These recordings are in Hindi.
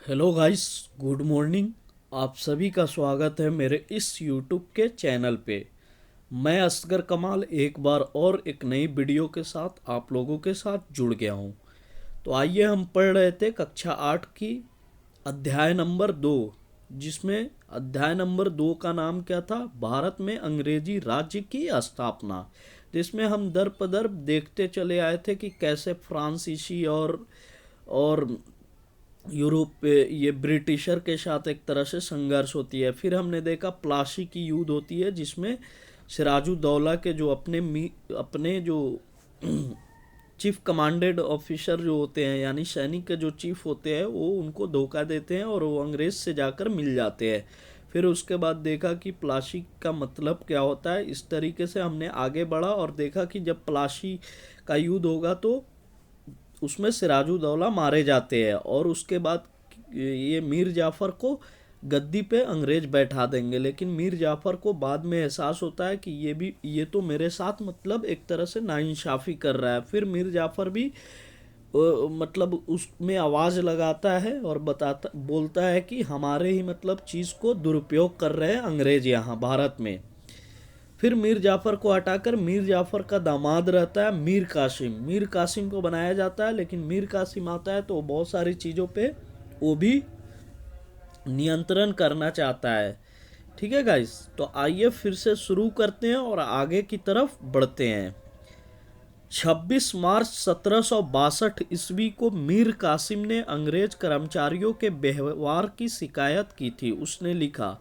Hello guys, good morning. आप सभी का स्वागत है मेरे इस यूट्यूब के चैनल पे। मैं असगर कमाल एक बार और एक नई वीडियो के साथ आप लोगों के साथ जुड़ गया हूँ। तो आइए, हम पढ़ रहे थे कक्षा 8 की अध्याय नंबर 2, जिसमें अध्याय नंबर 2 का नाम क्या था? भारत में अंग्रेजी राज्य की स्थापना। जिसमें हम दर पदर देखते चले आए थे कि कैसे फ्रांसीसी और यूरोप पे ये ब्रिटिशर के साथ एक तरह से संघर्ष होती है। फिर हमने देखा प्लासी की युद्ध होती है, जिसमें सिराजुद्दौला के जो अपने जो चीफ कमांडेड ऑफिसर जो होते हैं, यानी सैनिक के जो चीफ होते हैं, वो उनको धोखा देते हैं और वो अंग्रेज से जाकर मिल जाते हैं। फिर उसके बाद देखा कि प्लासी का मतलब क्या होता है। इस तरीके से हमने आगे बढ़ा और देखा कि जब प्लासी का युद्ध होगा तो उसमें सिराजुद्दौला मारे जाते हैं और उसके बाद ये मीर जाफ़र को गद्दी पे अंग्रेज बैठा देंगे। लेकिन मीर जाफ़र को बाद में एहसास होता है कि ये तो मेरे साथ मतलब एक तरह से नाइंसाफ़ी कर रहा है। फिर मीर जाफ़र भी मतलब उसमें आवाज़ लगाता है और बताता बोलता है कि हमारे ही मतलब चीज़ को दुरुपयोग कर रहे हैं अंग्रेज यहाँ भारत में। फिर मीर जाफ़र को हटाकर मीर जाफ़र का दामाद रहता है मीर कासिम। मीर कासिम को बनाया जाता है, लेकिन मीर कासिम आता है तो बहुत सारी चीज़ों पे वो भी नियंत्रण करना चाहता है। ठीक है गाइस, तो आइए फिर से शुरू करते हैं और आगे की तरफ बढ़ते हैं। 26 मार्च 1762 ईस्वी को मीर कासिम ने अंग्रेज कर्मचारियों के व्यवहार की शिकायत की थी। उसने लिखा,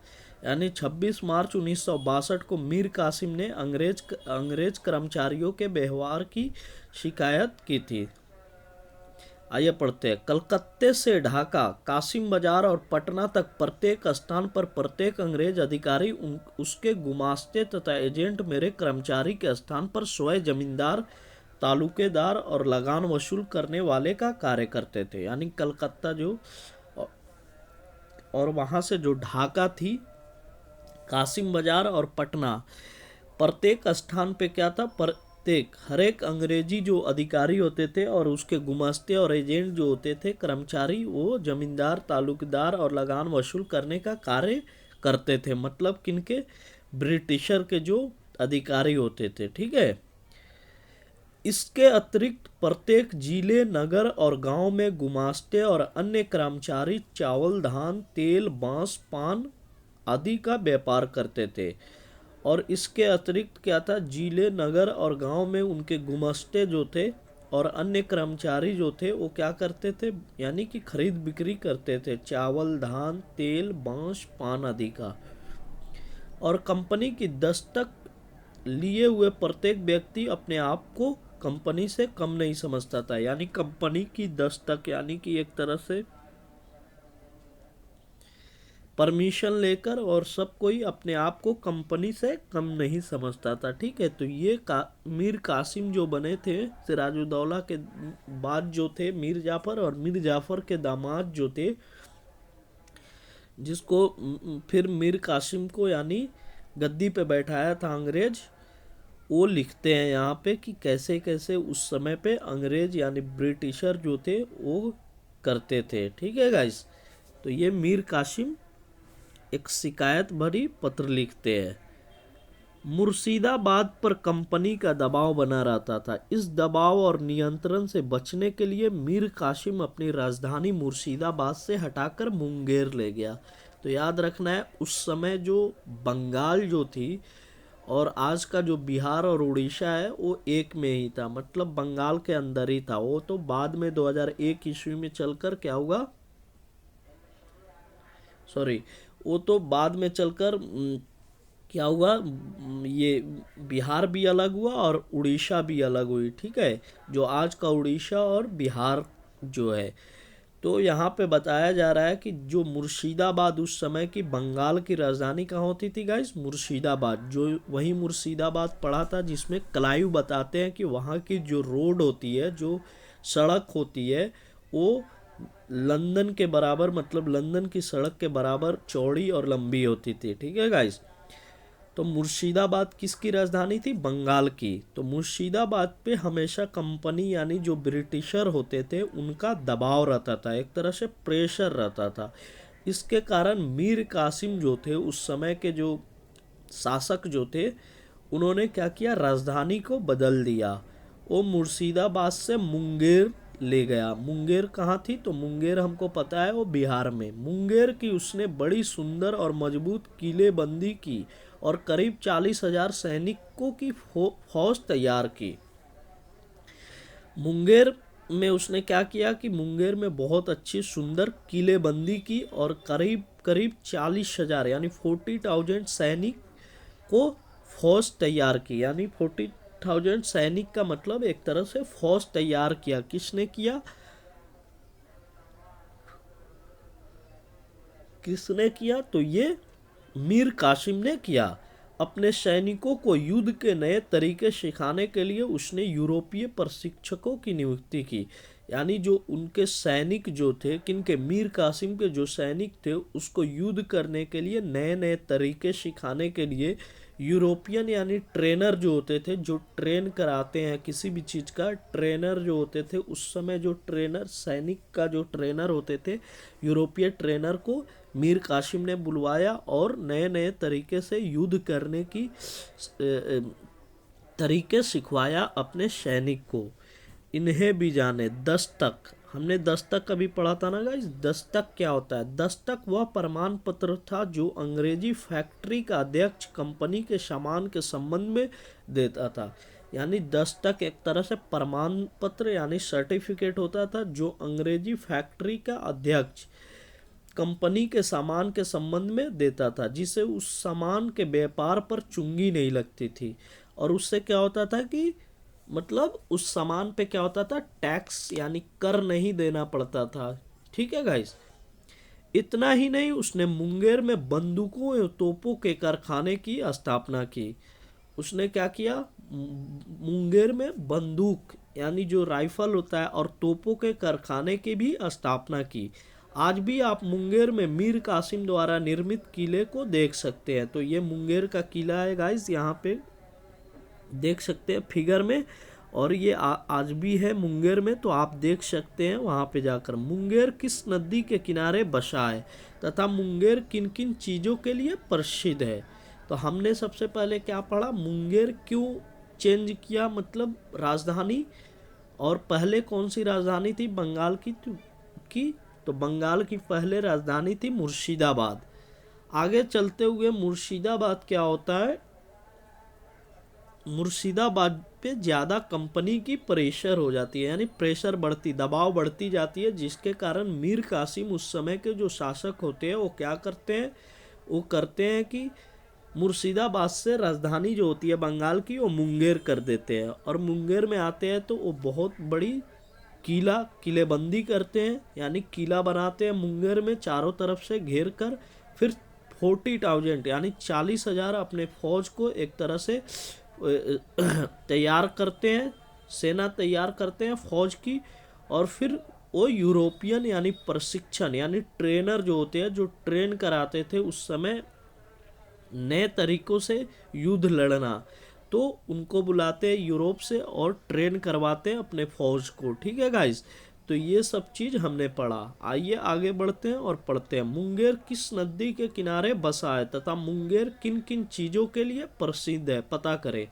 यानी 26 मार्च 1962 को मीर कासिम ने अंग्रेज कर्मचारियों के व्यवहार की शिकायत की थी। आइए पढ़ते हैं। कलकत्ते से ढाका, कासिम बाजार और पटना तक प्रत्येक स्थान पर प्रत्येक अंग्रेज अधिकारी उसके गुमास्ते तथा एजेंट मेरे कर्मचारी के स्थान पर स्वयं जमींदार, तालुकेदार और लगान वसूल करने वाले का कार्य करते थे। यानी कलकत्ता जो और वहाँ से जो ढाका थी, कासिम बाजार और पटना, प्रत्येक स्थान पे क्या था? प्रत्येक हर एक अंग्रेजी जो अधिकारी होते थे और उसके गुमास्ते और एजेंट जो होते थे कर्मचारी, वो जमींदार, तालुकदार और लगान वसूल करने का कार्य करते थे। मतलब किनके? ब्रिटिशर के जो अधिकारी होते थे। ठीक है। इसके अतिरिक्त प्रत्येक जिले, नगर और गांव में गुमास्ते और अन्य कर्मचारी चावल, धान, तेल, बांस, पान आदि का व्यापार करते थे। और इसके अतिरिक्त क्या था? जिले, नगर और गांव में उनके गुमास्ते जो थे और अन्य कर्मचारी जो थे, वो क्या करते थे? यानी कि खरीद बिक्री करते थे चावल, धान, तेल, बांस, पान आदि का। और कंपनी की दस्तक लिए हुए प्रत्येक व्यक्ति अपने आप को कंपनी से कम नहीं समझता था। यानी कंपनी की दस्तक, यानी कि एक तरह से परमिशन लेकर, और सब कोई अपने आप को कंपनी से कम नहीं समझता था। ठीक है। तो ये मीर कासिम जो बने थे सिराजुद्दौला के बाद जो थे मीर जाफ़र, और मीर जाफ़र के दामाद जो थे, जिसको फिर मीर कासिम को यानी गद्दी पे बैठाया था अंग्रेज, वो लिखते हैं यहाँ पे कि कैसे कैसे उस समय पे अंग्रेज यानी ब्रिटिशर जो थे वो करते थे। ठीक है गाइस। तो ये मीर कासिम एक शिकायत भरी पत्र लिखते हैं। मुर्शिदाबाद पर कंपनी का दबाव बना रहता था। इस दबाव और नियंत्रण से बचने के लिए मीर कासिम अपनी राजधानी मुर्शिदाबाद से हटाकर मुंगेर ले गया। तो याद रखना है, उस समय जो बंगाल जो थी और आज का जो बिहार और उड़ीसा है, वो एक में ही था, मतलब बंगाल के अंदर ही था। वो तो बाद में 2001 ईस्वी में चलकर क्या हुआ, सॉरी, वो तो बाद में चलकर क्या हुआ, ये बिहार भी अलग हुआ और उड़ीसा भी अलग हुई। ठीक है। जो आज का उड़ीसा और बिहार जो है, तो यहाँ पे बताया जा रहा है कि जो मुर्शिदाबाद उस समय की बंगाल की राजधानी कहाँ होती थी गाइस? मुर्शिदाबाद। जो वही मुर्शिदाबाद पड़ा था जिसमें क्लाइव बताते हैं कि वहाँ की जो रोड होती है, जो सड़क होती है, वो लंदन के बराबर, मतलब लंदन की सड़क के बराबर चौड़ी और लंबी होती थी। ठीक है गाइस। तो मुर्शिदाबाद किसकी राजधानी थी? बंगाल की। तो मुर्शिदाबाद पे हमेशा कंपनी यानी जो ब्रिटिशर होते थे उनका दबाव रहता था, एक तरह से प्रेशर रहता था। इसके कारण मीर कासिम जो थे उस समय के जो शासक जो थे उन्होंने क्या किया, राजधानी को बदल दिया। वो मुर्शिदाबाद से मुंगेर ले गया। मुंगेर कहाँ थी? तो मुंगेर हमको पता है वो बिहार में। मुंगेर की उसने बड़ी सुंदर और मजबूत किलेबंदी की और करीब 40,000 सैनिकों की फौज तैयार की। मुंगेर में उसने क्या किया कि मुंगेर में बहुत अच्छी सुंदर किलेबंदी की और करीब करीब 40,000 यानी 40,000 सैनिक को फौज तैयार की। यानी 40,000 सैनिक का मतलब एक तरह से फौज तैयार किया। किसने किया? किसने किया? तो ये मीर कासिम ने किया। अपने सैनिकों को युद्ध के नए तरीके सिखाने के लिए उसने यूरोपीय प्रशिक्षकों की नियुक्ति की। यानी जो उनके सैनिक जो थे, किनके? मीर कासिम के जो सैनिक थे उसको युद्ध करने के लिए नए नए तरीके सिखाने के लिए यूरोपियन यानी ट्रेनर जो होते थे, जो ट्रेन कराते हैं किसी भी चीज़ का, ट्रेनर जो होते थे उस समय, जो ट्रेनर सैनिक का जो ट्रेनर होते थे, यूरोपीय ट्रेनर को मीर कासिम ने बुलवाया और नए नए तरीके से युद्ध करने की तरीके सिखवाया अपने सैनिक को। इन्हें भी जाने दस्तक। हमने दस्तक कभी पढ़ा था ना गाइस। दस्तक क्या होता है? दस्तक वह प्रमाण पत्र था जो अंग्रेजी फैक्ट्री का अध्यक्ष कंपनी के सामान के संबंध में देता था। यानी दस्तक एक तरह से प्रमाण पत्र यानी सर्टिफिकेट होता था जो अंग्रेजी फैक्ट्री का अध्यक्ष कंपनी के सामान के संबंध में देता था, जिसे उस सामान के व्यापार पर चुंगी नहीं लगती थी। और उससे क्या होता था कि मतलब उस सामान पे क्या होता था, टैक्स यानी कर नहीं देना पड़ता था। ठीक है गाइस। इतना ही नहीं, उसने मुंगेर में बंदूकों एवं तोपों के कारखाने की स्थापना की। उसने क्या किया? मुंगेर में बंदूक यानी जो राइफल होता है और तोपों के कारखाने की भी स्थापना की। आज भी आप मुंगेर में मीर कासिम द्वारा निर्मित किले को देख सकते हैं। तो ये मुंगेर का किला है गाइस, यहाँ पे देख सकते हैं फिगर में। और ये आज भी है मुंगेर में, तो आप देख सकते हैं वहाँ पे जाकर। मुंगेर किस नदी के किनारे बसा है तथा मुंगेर किन किन चीज़ों के लिए प्रसिद्ध है? तो हमने सबसे पहले क्या पढ़ा? मुंगेर क्यों चेंज किया, मतलब राजधानी। और पहले कौन सी राजधानी थी? बंगाल की तो बंगाल की पहले राजधानी थी मुर्शिदाबाद। आगे चलते हुए मुर्शिदाबाद क्या होता है? मुर्शिदाबाद पे ज़्यादा कंपनी की प्रेशर हो जाती है, यानी प्रेशर बढ़ती, दबाव बढ़ती जाती है, जिसके कारण मीर कासिम उस समय के जो शासक होते हैं वो क्या करते हैं? वो करते हैं कि मुर्शिदाबाद से राजधानी जो होती है बंगाल की वो मुंगेर कर देते हैं। और मुंगेर में आते हैं तो वो बहुत बड़ी किलेबंदी करते हैं, यानी किला बनाते हैं मुंगेर में चारों तरफ से घेर कर। फिर 40,000 यानी 40,000 अपने फौज को एक तरह से तैयार करते हैं, सेना तैयार करते हैं फौज की। और फिर वो यूरोपियन यानी प्रशिक्षण यानी ट्रेनर जो होते हैं, जो ट्रेन कराते थे उस समय नए तरीकों से युद्ध लड़ना, तो उनको बुलाते हैं यूरोप से और ट्रेन करवाते हैं अपने फौज को। ठीक है गाइस। तो ये सब चीज़ हमने पढ़ा। आइए आगे बढ़ते हैं और पढ़ते हैं मुंगेर किस नदी के किनारे बसा है तथा मुंगेर किन किन चीज़ों के लिए प्रसिद्ध है, पता करें।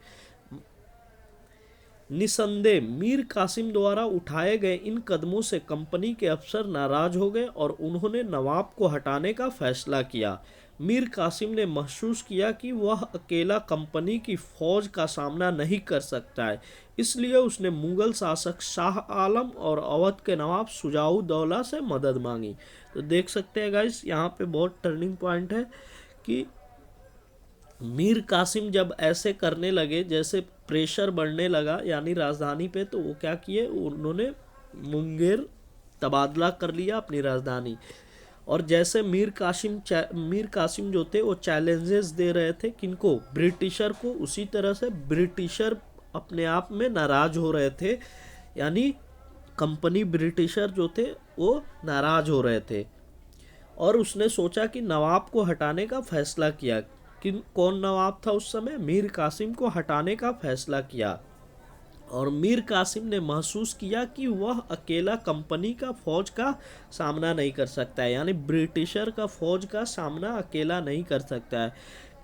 निसंदेह मीर कासिम द्वारा उठाए गए इन कदमों से कंपनी के अफसर नाराज हो गए और उन्होंने नवाब को हटाने का फैसला किया। मीर कासिम ने महसूस किया कि वह अकेला कंपनी की फौज का सामना नहीं कर सकता है, इसलिए उसने मुगल शासक शाह आलम और अवध के नवाब शुजाउद्दौला से मदद मांगी। तो देख सकते हैं गाइस, यहाँ पे बहुत टर्निंग पॉइंट है कि मीर कासिम जब ऐसे करने लगे, जैसे प्रेशर बढ़ने लगा यानी राजधानी पे, तो वो क्या किए? उन्होंने मुंगेर तबादला कर लिया अपनी राजधानी। और जैसे मीर कासिम जो थे वो चैलेंजेस दे रहे थे किनको? ब्रिटिशर को। उसी तरह से ब्रिटिशर अपने आप में नाराज हो रहे थे, यानी कंपनी ब्रिटिशर जो थे वो नाराज हो रहे थे। और उसने सोचा कि नवाब को हटाने का फैसला किया। कौन नवाब था उस समय? मीर कासिम को हटाने का फैसला किया। और मीर कासिम ने महसूस किया कि वह अकेला कंपनी का फौज का सामना नहीं कर सकता है, यानी ब्रिटिशर का फौज का सामना अकेला नहीं कर सकता है।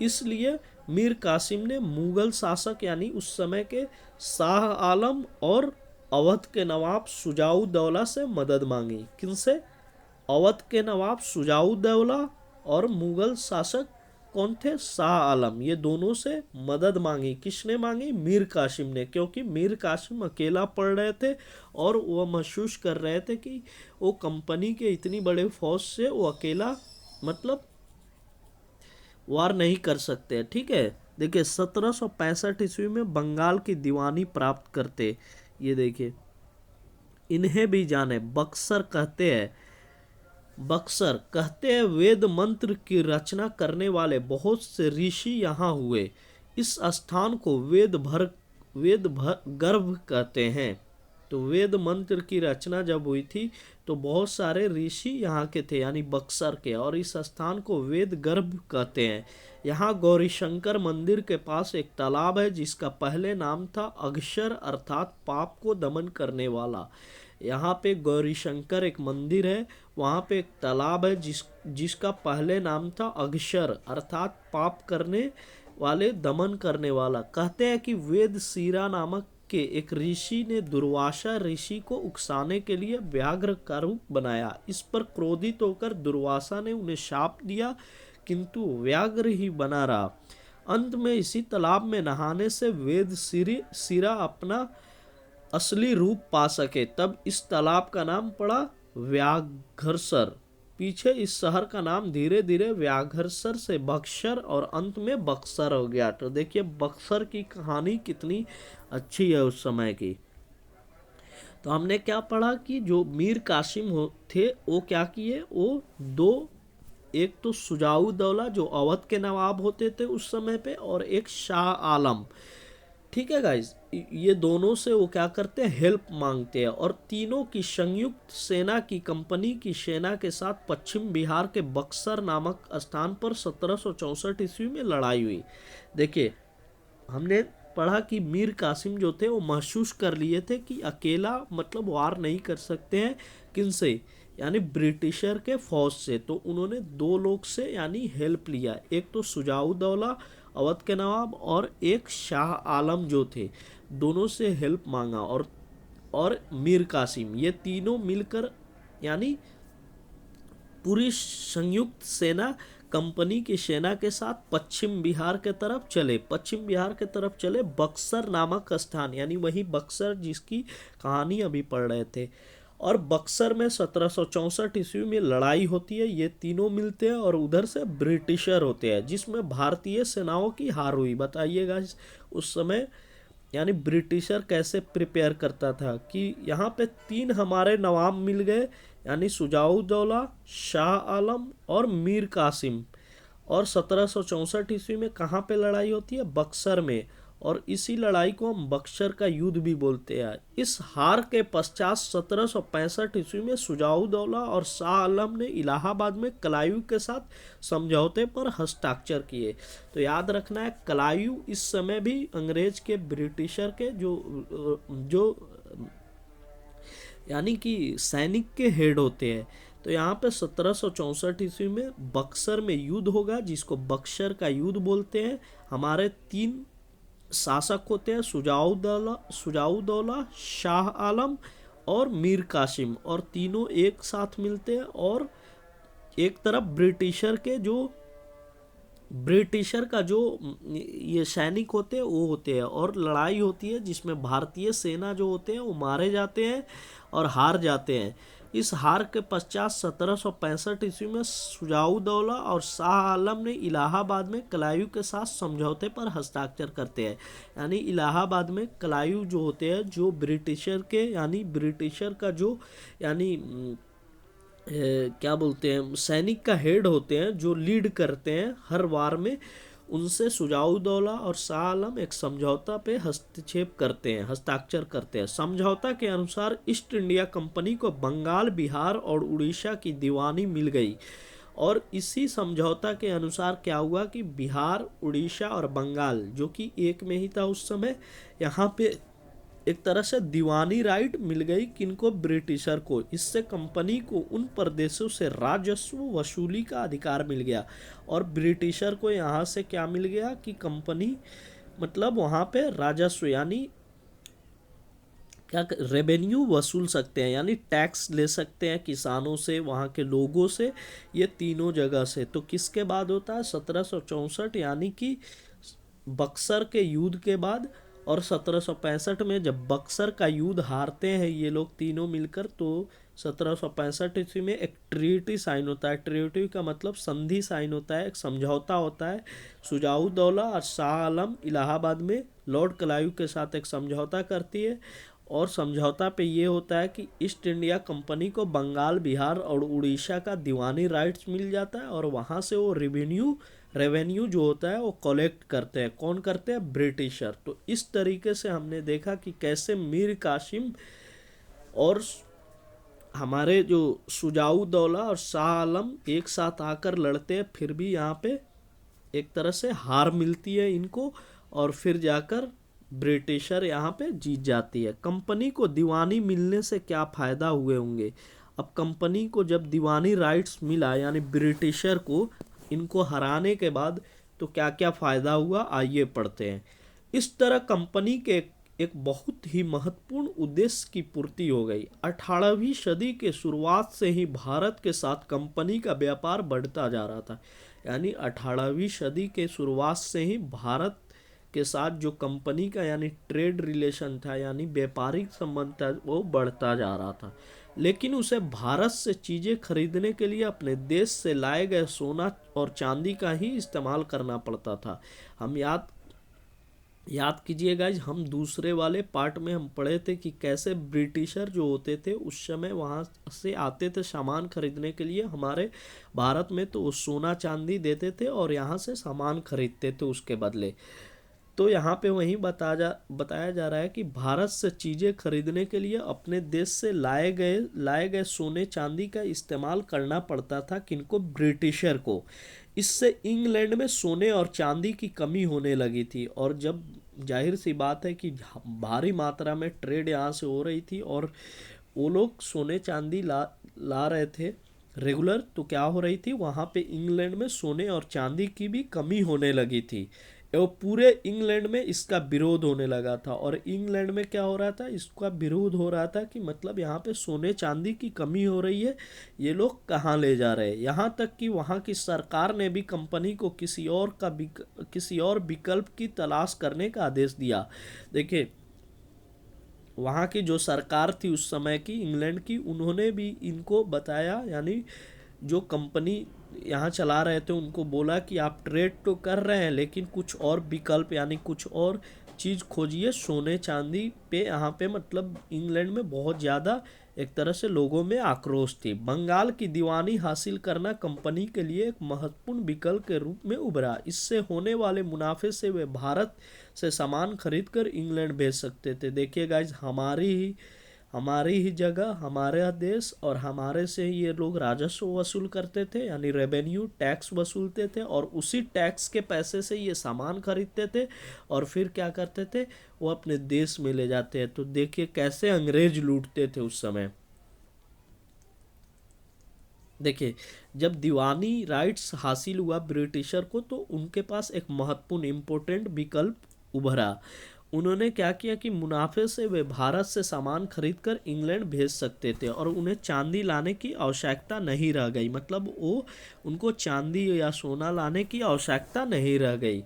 इसलिए मीर कासिम ने मुगल शासक यानी उस समय के शाह आलम और अवध के नवाब शुजाउद्दौला से मदद मांगी। किनसे? अवध के नवाब शुजाउद्दौला और मुगल शासक कौन थे? शाह आलम। ये दोनों से मदद मांगी। किसने मांगी? मीर कासिम ने, क्योंकि मीर कासिम अकेला पड़ रहे थे और वह महसूस कर रहे थे कि वो कंपनी के इतनी बड़े फौज से वो अकेला मतलब वार नहीं कर सकते। ठीक है, देखिए 1765 ईस्वी में बंगाल की दीवानी प्राप्त करते। ये देखिए, इन्हें भी जाने बक्सर कहते हैं। बक्सर कहते हैं वेद मंत्र की रचना करने वाले बहुत से ऋषि यहाँ हुए। इस स्थान को वेद गर्भ कहते हैं। तो वेद मंत्र की रचना जब हुई थी तो बहुत सारे ऋषि यहाँ के थे, यानी बक्सर के, और इस स्थान को वेद गर्भ कहते हैं। यहाँ गौरीशंकर मंदिर के पास एक तालाब है जिसका पहले नाम था अघसर, अर्थात पाप को दमन करने वाला। यहाँ पे गौरीशंकर एक मंदिर है, वहाँ पे एक तालाब है जिसका पहले नाम था अघसर, अर्थात पाप करने वाले, दमन करने वाला। कहते हैं कि वेद सीरा नामक के एक ऋषि ने दुर्वासा ऋषि को उकसाने के लिए व्याघ्र का रूप बनाया। इस पर क्रोधित होकर दुर्वासा ने उन्हें शाप दिया, किंतु व्याघ्र ही बना रहा। अंत में इसी तालाब में नहाने से वेद सिरा अपना असली रूप पा सके, तब इस तालाब का नाम पड़ा व्याघ्रसर। पीछे इस शहर का नाम धीरे धीरे व्याघ्रसर से बक्सर और अंत में बक्सर हो गया। तो देखिए बक्सर की कहानी कितनी अच्छी है उस समय की। तो हमने क्या पढ़ा कि जो मीर कासिम थे वो क्या किए, वो दो, एक तो शुजाउद्दौला जो अवध के नवाब होते थे उस समय पे, और एक शाह आलम। ठीक है गाइज, ये दोनों से वो क्या करते हैं, हेल्प मांगते हैं। और तीनों की संयुक्त सेना की कंपनी की सेना के साथ पश्चिम बिहार के बक्सर नामक स्थान पर 1764 ईस्वी में लड़ाई हुई। देखिए हमने पढ़ा कि मीर कासिम जो थे वो महसूस कर लिए थे कि अकेला मतलब वार नहीं कर सकते हैं। किनसे? यानी ब्रिटिशर के फौज से। तो उन्होंने दो लोग से यानी हेल्प लिया, एक तो शुजाउद्दौला अवध के नवाब और एक शाह आलम जो थे, दोनों से हेल्प मांगा। और मीर कासिम, ये तीनों मिलकर यानी पूरी संयुक्त सेना कंपनी की सेना के साथ पश्चिम बिहार के तरफ चले। पश्चिम बिहार के तरफ चले बक्सर नामक स्थान, यानी वही बक्सर जिसकी कहानी अभी पढ़ रहे थे। और बक्सर में 1764 ईस्वी में लड़ाई होती है, ये तीनों मिलते हैं और उधर से ब्रिटिशर होते हैं, जिसमें भारतीय सेनाओं की हार हुई। बताइएगा उस समय यानी ब्रिटिशर कैसे प्रिपेयर करता था कि यहाँ पे तीन हमारे नवाब मिल गए, यानी शुजाउद्दौला, शाह आलम और मीर कासिम। और 1764 ईस्वी में कहाँ पे लड़ाई होती है? बक्सर में। और इसी लड़ाई को हम बक्सर का युद्ध भी बोलते हैं। इस हार के पश्चात 1765 ईस्वी में शुजाउद्दौला और शाह आलम ने इलाहाबाद में कलायू के साथ समझौते पर हस्ताक्षर किए। तो याद रखना है, कलायू इस समय भी अंग्रेज के, ब्रिटिशर के जो यानी कि सैनिक के हेड होते हैं। तो यहाँ पे 1764 ईस्वी में बक्सर में युद्ध होगा, जिसको बक्सर का युद्ध बोलते हैं। हमारे तीन शासक होते हैं, शुजाउद्दौला, शाह आलम और मीर कासिम, और तीनों एक साथ मिलते हैं। और एक तरफ ब्रिटिशर का जो ये सैनिक होते हैं वो होते हैं, और लड़ाई होती है जिसमें भारतीय सेना जो होते हैं वो मारे जाते हैं और हार जाते हैं। इस हार के पश्चात 1765 ईस्वी में शुजाउद्दौला और शाह आलम ने इलाहाबाद में कलायू के साथ समझौते पर हस्ताक्षर करते हैं। यानी इलाहाबाद में कलायू जो होते हैं, जो ब्रिटिशर के यानी ब्रिटिशर का जो यानी क्या बोलते हैं, सैनिक का हेड होते हैं, जो लीड करते हैं हर वार में, उनसे शुजाउद्दौला और शाह आलम एक समझौता पे हस्ताक्षर करते हैं। समझौता के अनुसार ईस्ट इंडिया कंपनी को बंगाल, बिहार और उड़ीसा की दीवानी मिल गई, और इसी समझौता के अनुसार क्या हुआ कि बिहार, उड़ीसा और बंगाल, जो कि एक में ही था उस समय, यहाँ पे एक तरह से दीवानी राइट मिल गई किनको, ब्रिटिशर को। इससे कंपनी को उन प्रदेशों से राजस्व वसूली का अधिकार मिल गया और ब्रिटिशर को यहाँ से क्या मिल गया कि कंपनी मतलब वहाँ पे राजस्व यानी क्या रेवेन्यू वसूल सकते हैं, यानी टैक्स ले सकते हैं किसानों से, वहाँ के लोगों से, ये तीनों जगह से। तो किसके बाद होता है 1764, यानी कि बक्सर के युद्ध के बाद। और 1765 में जब बक्सर का युद्ध हारते हैं ये लोग तीनों मिलकर, तो 1765 ईस्वी में एक ट्रीटी साइन होता है। ट्रीटी का मतलब संधि साइन होता है, एक समझौता होता है। शुजाउद्दौला और शाह आलम इलाहाबाद में लॉर्ड क्लाइव के साथ एक समझौता करती है और समझौता पे ये होता है कि ईस्ट इंडिया कंपनी को बंगाल, बिहार और उड़ीसा का दीवानी राइट्स मिल जाता है और वहाँ से वो रेवेन्यू जो होता है वो कलेक्ट करते हैं। कौन करते हैं? ब्रिटिशर। तो इस तरीके से हमने देखा कि कैसे मीर कासिम और हमारे जो शुजाउद्दौला और शाह आलम एक साथ आकर लड़ते हैं, फिर भी यहाँ पे एक तरह से हार मिलती है इनको और फिर जाकर ब्रिटिशर यहाँ पे जीत जाती है। कंपनी को दीवानी मिलने से क्या फ़ायदा हुए होंगे? अब कंपनी को जब दीवानी राइट्स मिला यानी ब्रिटिशर को, इनको हराने के बाद, तो क्या क्या फ़ायदा हुआ आइए पढ़ते हैं। इस तरह कंपनी के एक बहुत ही महत्वपूर्ण उद्देश्य की पूर्ति हो गई। 18वीं सदी के शुरुआत से ही भारत के साथ कंपनी का व्यापार बढ़ता जा रहा था। यानी 18वीं सदी के शुरुआत से ही भारत के साथ जो कंपनी का यानी ट्रेड रिलेशन था, यानी व्यापारिक संबंध था, वो बढ़ता जा रहा था। लेकिन उसे भारत से चीज़ें खरीदने के लिए अपने देश से लाए गए सोना और चांदी का ही इस्तेमाल करना पड़ता था। हम याद कीजिए गाइज, हम दूसरे वाले पार्ट में हम पढ़े थे कि कैसे ब्रिटिशर जो होते थे उस समय वहाँ से आते थे सामान खरीदने के लिए हमारे भारत में, तो वो सोना चांदी देते थे और यहाँ से सामान खरीदते थे उसके बदले। तो यहाँ पे वही बताया जा रहा है कि भारत से चीज़ें खरीदने के लिए अपने देश से लाए गए सोने चांदी का इस्तेमाल करना पड़ता था किनको? ब्रिटिशर को। इससे इंग्लैंड में सोने और चांदी की कमी होने लगी थी और जब जाहिर सी बात है कि भारी मात्रा में ट्रेड यहाँ से हो रही थी और वो लोग सोने चांदी ला रहे थे रेगुलर, तो क्या हो रही थी वहाँ पे इंग्लैंड में सोने और चांदी की भी कमी होने लगी थी। और पूरे इंग्लैंड में इसका विरोध होने लगा था और इंग्लैंड में क्या हो रहा था? इसका विरोध हो रहा था कि मतलब यहाँ पे सोने चांदी की कमी हो रही है, ये लोग कहाँ ले जा रहे हैं। यहाँ तक कि वहाँ की सरकार ने भी कंपनी को किसी और विकल्प की तलाश करने का आदेश दिया। देखिए, वहाँ की जो सरकार थी उस समय की इंग्लैंड की, उन्होंने भी इनको बताया, यानी जो कंपनी यहाँ चला रहे थे उनको बोला कि आप ट्रेड तो कर रहे हैं लेकिन कुछ और विकल्प यानी कुछ और चीज़ खोजिए सोने चांदी पे। यहाँ पे मतलब इंग्लैंड में बहुत ज़्यादा एक तरह से लोगों में आक्रोश थी। बंगाल की दीवानी हासिल करना कंपनी के लिए एक महत्वपूर्ण विकल्प के रूप में उभरा। इससे होने वाले मुनाफे से वे भारत से सामान खरीद कर इंग्लैंड भेज सकते थे। देखिए गाइज, हमारी ही जगह, हमारा देश और हमारे से ही ये लोग राजस्व वसूल करते थे, यानी रेवेन्यू टैक्स वसूलते थे और उसी टैक्स के पैसे से ये सामान खरीदते थे और फिर क्या करते थे? वो अपने देश में ले जाते हैं। तो देखिए कैसे अंग्रेज लूटते थे उस समय। देखिए, जब दीवानी राइट्स हासिल हुआ ब्रिटिशर को, तो उनके पास एक महत्वपूर्ण इम्पोर्टेंट विकल्प उभरा। उन्होंने क्या किया कि मुनाफे से वे भारत से सामान खरीदकर इंग्लैंड भेज सकते थे और उन्हें चांदी लाने की आवश्यकता नहीं रह गई। मतलब उनको चांदी या सोना लाने की आवश्यकता नहीं रह गई।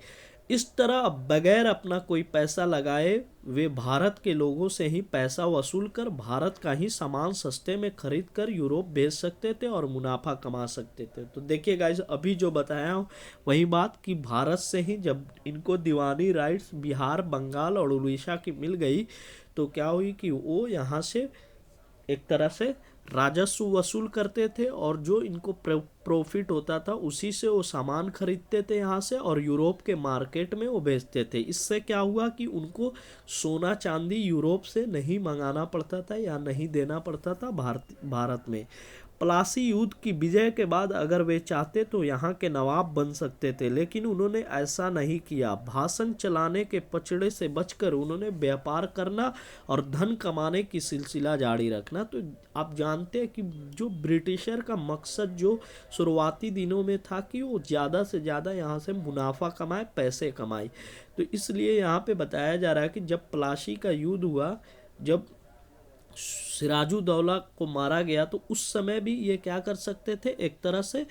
इस तरह अब बगैर अपना कोई पैसा लगाए वे भारत के लोगों से ही पैसा वसूल कर भारत का ही सामान सस्ते में खरीद कर यूरोप भेज सकते थे और मुनाफा कमा सकते थे। तो देखिए गाइस, अभी जो बताया हूँ वही बात कि भारत से ही जब इनको दीवानी राइट्स बिहार, बंगाल और उड़ीसा की मिल गई, तो क्या हुई कि वो यहाँ से एक तरह से राजस्व वसूल करते थे और जो इनको प्रॉफिट होता था उसी से वो सामान खरीदते थे यहाँ से और यूरोप के मार्केट में वो बेचते थे। इससे क्या हुआ कि उनको सोना चांदी यूरोप से नहीं मंगाना पड़ता था या नहीं देना पड़ता था भारत में। प्लासी युद्ध की विजय के बाद अगर वे चाहते तो यहाँ के नवाब बन सकते थे, लेकिन उन्होंने ऐसा नहीं किया। भाषण चलाने के पचड़े से बचकर उन्होंने व्यापार करना और धन कमाने की सिलसिला जारी रखना। तो आप जानते हैं कि जो ब्रिटिशर का मकसद जो शुरुआती दिनों में था कि वो ज़्यादा से ज़्यादा यहाँ से मुनाफा कमाए, पैसे कमाए। तो इसलिए यहाँ पे बताया जा रहा है कि जब प्लासी का युद्ध हुआ, जब सिराजुद्दौला को मारा गया, तो उस समय भी ये क्या कर सकते थे, एक तरह से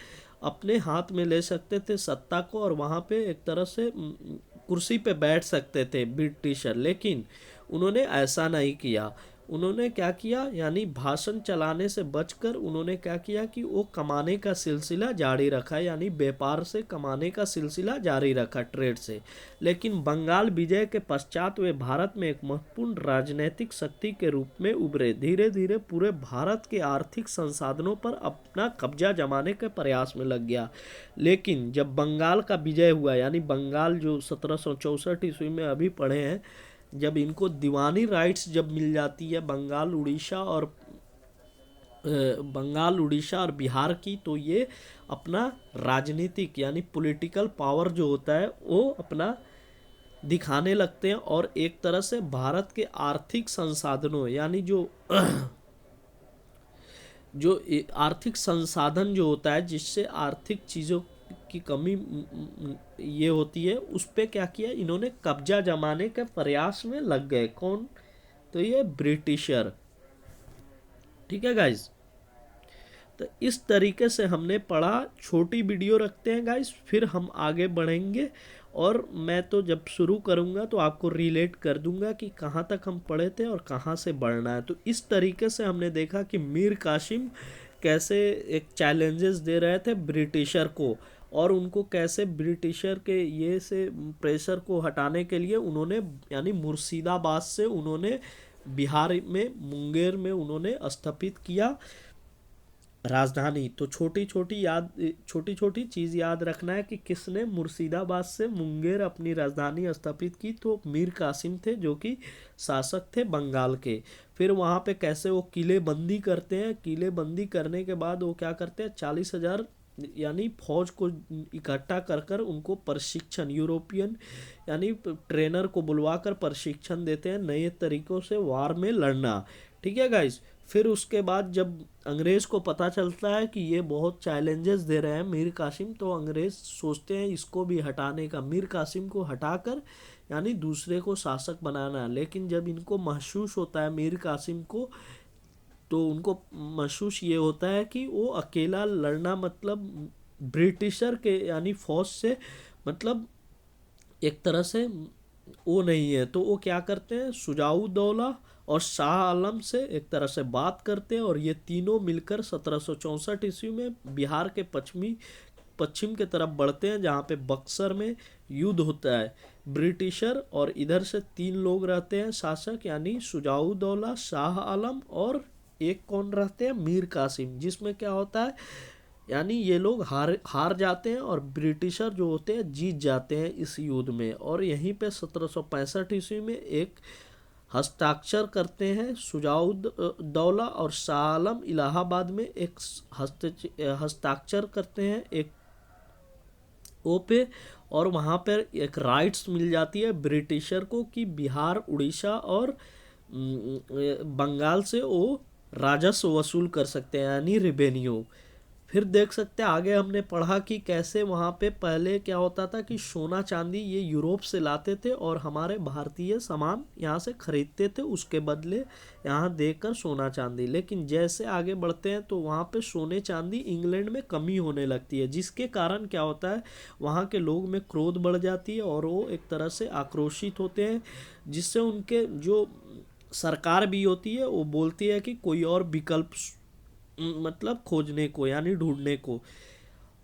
अपने हाथ में ले सकते थे सत्ता को और वहाँ पे एक तरह से कुर्सी पे बैठ सकते थे ब्रिटिशर। लेकिन उन्होंने ऐसा नहीं किया। उन्होंने क्या किया, यानी भाषण चलाने से बचकर उन्होंने क्या किया कि वो कमाने का सिलसिला जारी रखा, यानी व्यापार से कमाने का सिलसिला जारी रखा, ट्रेड से। लेकिन बंगाल विजय के पश्चात वे भारत में एक महत्वपूर्ण राजनीतिक शक्ति के रूप में उभरे। धीरे धीरे पूरे भारत के आर्थिक संसाधनों पर अपना कब्जा जमाने के प्रयास में लग गया। लेकिन जब बंगाल का विजय हुआ, यानी बंगाल जो 1764 ईस्वी में अभी पढ़े हैं, जब इनको दीवानी राइट्स जब मिल जाती है बंगाल उड़ीसा और बिहार की, तो ये अपना राजनीतिक यानी पॉलिटिकल पावर जो होता है वो अपना दिखाने लगते हैं और एक तरह से भारत के आर्थिक संसाधनों यानी जो आर्थिक संसाधन जो होता है, जिससे आर्थिक चीज़ों की कमी ये होती है, उस पे क्या किया, इन्होंने कब्जा जमाने के प्रयास में लग गए। कौन? तो ये ब्रिटिशर। ठीक है गाइस, तो इस तरीके से हमने पढ़ा। छोटी वीडियो रखते हैं गाइस, फिर हम आगे बढ़ेंगे और मैं तो जब शुरू करूँगा तो आपको रिलेट कर दूंगा कि कहाँ तक हम पढ़े थे और कहाँ से बढ़ना है। तो इस तरीके से हमने देखा कि मीर कासिम कैसे एक चैलेंजेस दे रहे थे ब्रिटिशर को और उनको कैसे ब्रिटिशर के ये से प्रेशर को हटाने के लिए उन्होंने यानी मुर्शिदाबाद से उन्होंने बिहार में मुंगेर में उन्होंने स्थापित किया राजधानी। तो छोटी छोटी चीज़ याद रखना है कि किसने मुर्शिदाबाद से मुंगेर अपनी राजधानी स्थापित की, तो मीर कासिम थे जो कि शासक थे बंगाल के। फिर वहाँ पे कैसे वो किले बंदी करते हैं, किले बंदी करने के बाद वो क्या करते हैं, 40,000 यानी फौज को इकट्ठा कर कर उनको प्रशिक्षण, यूरोपियन यानी ट्रेनर को बुलवा कर प्रशिक्षण देते हैं नए तरीक़ों से वार में लड़ना। ठीक है गाइस। फिर उसके बाद जब अंग्रेज़ को पता चलता है कि ये बहुत चैलेंजेस दे रहे हैं मीर कासिम, तो अंग्रेज़ सोचते हैं इसको भी हटाने का, मीर कासिम को हटाकर यानी दूसरे को शासक बनाना। लेकिन जब इनको महसूस होता है मीर कासिम को, तो उनको महसूस ये होता है कि वो अकेला लड़ना मतलब ब्रिटिशर के यानी फौज से मतलब एक तरह से वो नहीं है। तो वो क्या करते हैं, शुजाउद्दौला और शाह आलम से एक तरह से बात करते हैं और ये तीनों मिलकर 1764 ईस्वी में बिहार के पश्चिम के तरफ बढ़ते हैं, जहाँ पे बक्सर में युद्ध होता है। ब्रिटिशर और इधर से 3 लोग रहते हैं शासक, यानी शुजाउद्दौला, शाह आलम और एक कौन रहते हैं, मीर कासिम। जिसमें क्या होता है, यानी ये लोग हार जाते हैं और ब्रिटिशर जो होते हैं जीत जाते हैं इस युद्ध में। और यहीं पे 1765 ईस्वी में एक हस्ताक्षर करते हैं शुजाउद्दौला और शाह आलम, इलाहाबाद में एक हस्ताक्षर करते हैं एक ओ पे, और वहाँ पर एक राइट्स मिल जाती है ब्रिटिशर को कि बिहार, उड़ीसा और बंगाल से वो राजस्व वसूल कर सकते हैं, यानी रेवेन्यू। फिर देख सकते हैं आगे हमने पढ़ा कि कैसे वहाँ पे पहले क्या होता था कि सोना चांदी ये यूरोप से लाते थे और हमारे भारतीय सामान यहाँ से खरीदते थे, उसके बदले यहाँ देकर सोना चांदी। लेकिन जैसे आगे बढ़ते हैं तो वहाँ पे सोने चांदी इंग्लैंड में कमी होने लगती है, जिसके कारण क्या होता है, वहाँ के लोग में क्रोध बढ़ जाती है और वो एक तरह से आक्रोशित होते हैं, जिससे उनके जो सरकार भी होती है वो बोलती है कि कोई और विकल्प मतलब खोजने को यानी ढूंढने को।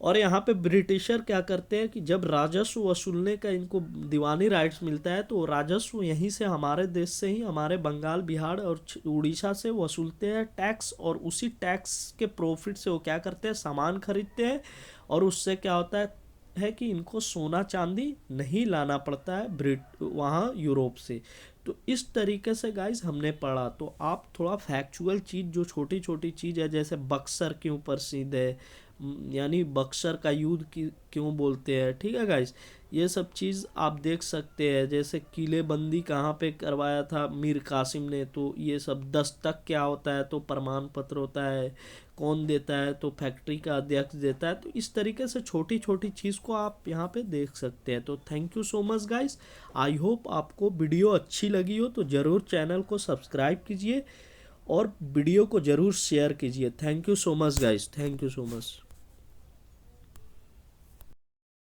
और यहाँ पे ब्रिटिशर क्या करते हैं कि जब राजस्व वसूलने का इनको दीवानी राइट्स मिलता है, तो राजस्व यहीं से हमारे देश से ही, हमारे बंगाल, बिहार और उड़ीसा से वसूलते हैं टैक्स, और उसी टैक्स के प्रॉफिट से वो क्या करते हैं, सामान खरीदते हैं। और उससे क्या होता है कि इनको सोना चांदी नहीं लाना पड़ता है वहाँ यूरोप से। तो इस तरीके से गाइस हमने पढ़ा। तो आप थोड़ा फैक्चुअल चीज़, जो छोटी छोटी चीज़ है, जैसे बक्सर क्यों प्रसिद्ध है, यानी बक्सर का युद्ध क्यों बोलते हैं, ठीक है गाइस, ये सब चीज़ आप देख सकते हैं। जैसे किलेबंदी कहाँ पे करवाया था मीर कासिम ने, तो ये सब। दस्तक क्या होता है, तो प्रमाण पत्र होता है। कौन देता है, तो फैक्ट्री का अध्यक्ष देता है। तो इस तरीके से छोटी छोटी चीज़ को आप यहाँ पे देख सकते हैं। तो thank you so much guys. I hope आपको वीडियो अच्छी लगी हो, तो ज़रूर चैनल को सब्सक्राइब कीजिए और वीडियो को ज़रूर शेयर कीजिए। Thank you so much guys, thank you so much.